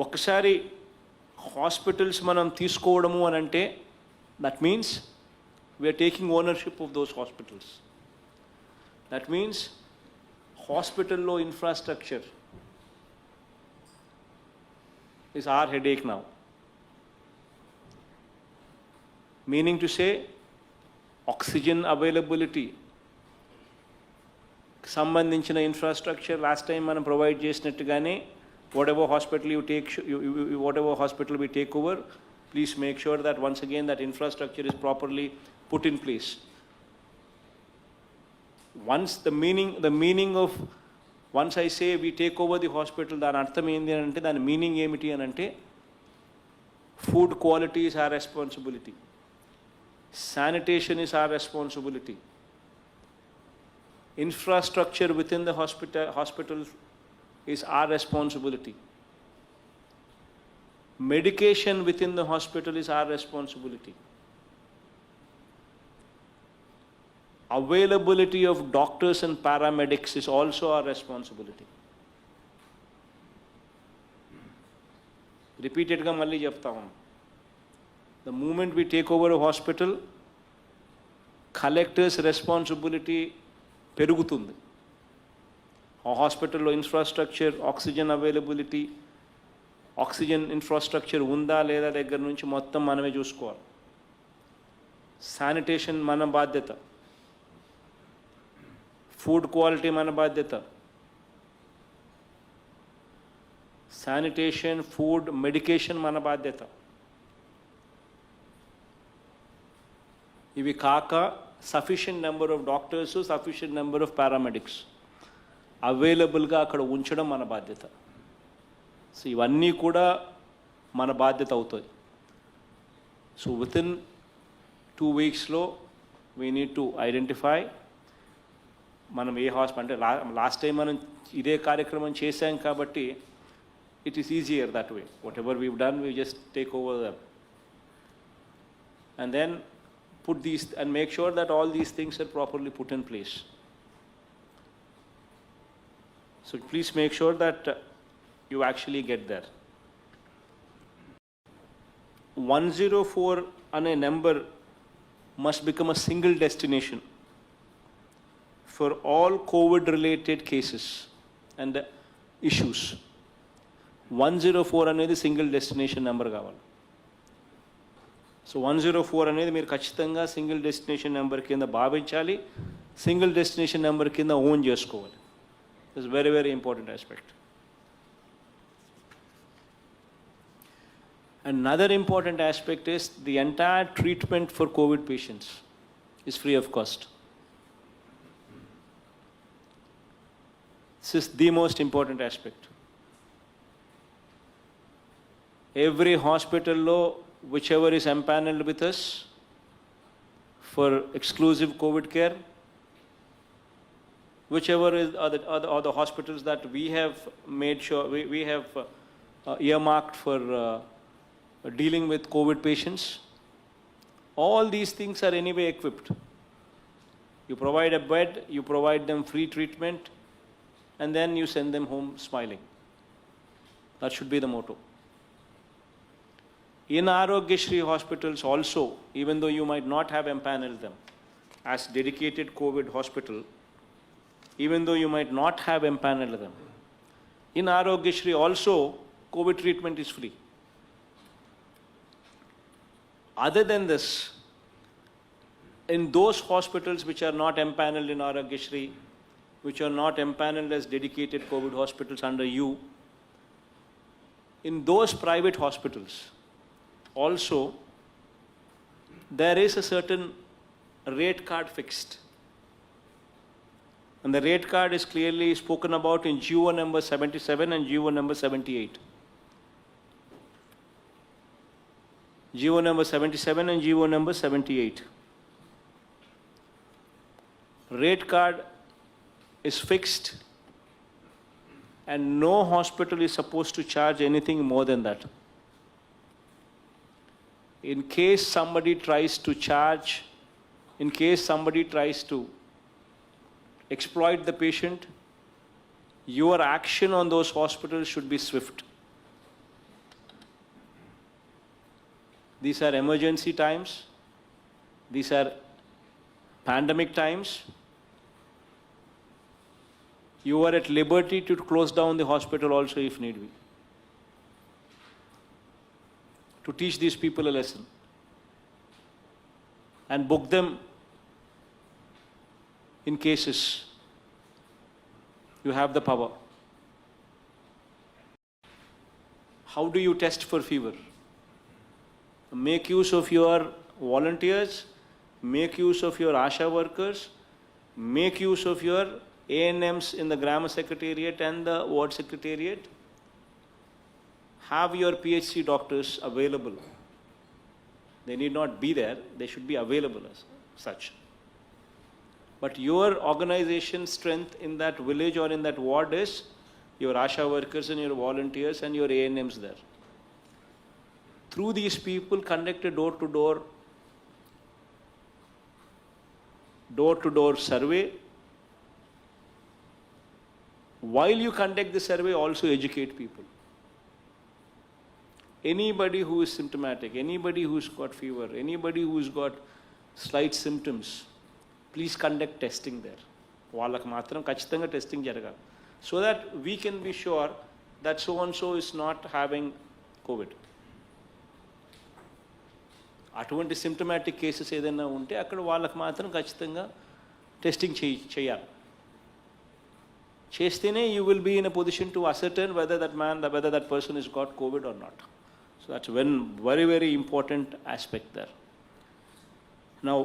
ఒకసారి హాస్పిటల్స్ మనం తీసుకోవడము అని అంటే that means we are taking ownership of those hospitals. That means హాస్పిటల్లో infrastructure is our headache now. Meaning to say, oxygen availability, సంబంధించిన ఇన్ఫ్రాస్ట్రక్చర్ లాస్ట్ టైం మనం provide చేసినట్టుగానే whatever hospital you take, whatever hospital we take over, please make sure that once again that infrastructure is properly put in place. Once the meaning of once I say we take over the hospital, దాని అర్థం ఏంటి అని అంటే, దాని meaning ఏమిటి అని అంటే, food quality is our responsibility, sanitation is our responsibility, infrastructure within the hospital is our responsibility, medication within the hospital is our responsibility, availability of doctors and paramedics is also our responsibility. Repeatedly malli chepta unna, the moment we take over a hospital, collectors responsibility perugutundi. A hospital lo infrastructure, oxygen availability, oxygen infrastructure unda leda దగ్గర నుంచి మొత్తం మనమే చూసుకోవాలి. Sanitation మన బాధ్యత, food quality మన బాధ్యత, sanitation, food, medication మన బాధ్యత. ఇవి కాక sufficient number of doctors, sufficient number of paramedics అవైలబుల్గా అక్కడ ఉంచడం మన బాధ్యత. సో ఇవన్నీ కూడా మన బాధ్యత అవుతుంది. సో వితిన్ 2 weeksలో వీ నీడ్ టు ఐడెంటిఫై మనం ఏ హాస్పిటల్ అంటే లాస్ట్ టైం మనం ఇదే కార్యక్రమం చేశాం కాబట్టి it is easier that way. Whatever we've done we just take over them and then put these and make sure that all these things are properly put in place. So please make sure that you actually get there. 104 on a number must become a single destination for all COVID related cases and issues. 104 అనేది single destination number కావాలి. So 104 అనేది మీరు ఖచ్చితంగా single destination number కింద భావించాలి, single destination number కింద own చేసుకోవాలి. It's very very important aspect. Another important aspect is the entire treatment for COVID patients is free of cost. This is the most important aspect. Every hospital law, whichever is empaneled with us for exclusive COVID care, whichever is are the hospitals that we have made sure we have earmarked for dealing with COVID patients, all these things are anyway equipped. You provide a bed, you provide them free treatment, and then you send them home smiling. That should be the motto. In Aarogyasri hospitals also, even though you might not have empaneled them as dedicated COVID hospital, even though you might not have empaneled them, in Aarogyasri also COVID treatment is free. Other than this, in those hospitals which are not empaneled in Aarogyasri, which are not empaneled as dedicated COVID hospitals under you, in those private hospitals also there is a certain rate card fixed, and the rate card is clearly spoken about in GO number 77 and GO number 78. GO number 77 and GO number 78. Rate card is fixed and no hospital is supposed to charge anything more than that. In case somebody tries to charge, in case somebody tries to exploit the patient, your action on those hospitals should be swift. These are emergency times. These are pandemic times. You are at liberty to close down the hospital also if need be, to teach these people a lesson and book them in cases. You have the power. How do you test for fever? Make use of your volunteers, make use of your ASHA workers, make use of your ANMs in the Grammar Secretariat and the Ward Secretariat. Have your PHC doctors available. They need not be there, they should be available as such. But your organization strength in that village or in that ward is your ASHA workers and your volunteers and your ANMs there. Through these people, conduct a door-to-door survey. While you conduct the survey, also educate people. Anybody who is symptomatic, anybody who's got fever, anybody who's got slight symptoms, please conduct testing there. వాళ్ళకు మాత్రం ఖచ్చితంగా testing జరగాలి. So that we can be sure that so-and-so is not having COVID. అటువంటి symptomatic cases ఏదైనా ఉంటే అక్కడ వాళ్ళకి మాత్రం ఖచ్చితంగా టెస్టింగ్ చేయాలి. చేస్తేనే you will be in a position to ascertain whether that person has got COVID or not. So that's one very, very important aspect there. Now,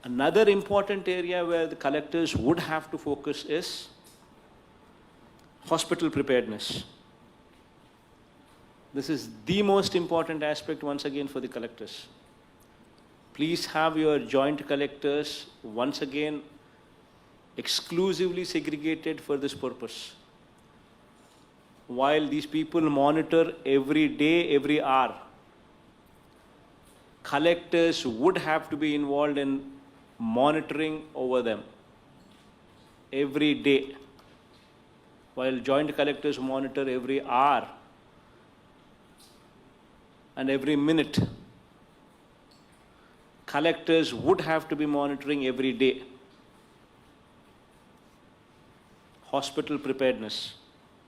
another important area where the collectors would have to focus is hospital preparedness. This is the most important aspect once again for the collectors. Please have your joint collectors once again exclusively segregated for this purpose. While these people monitor every day, every hour, collectors would have to be involved in monitoring over them every day. While joint collectors monitor every hour and every minute, collectors would have to be monitoring every day. Hospital preparedness.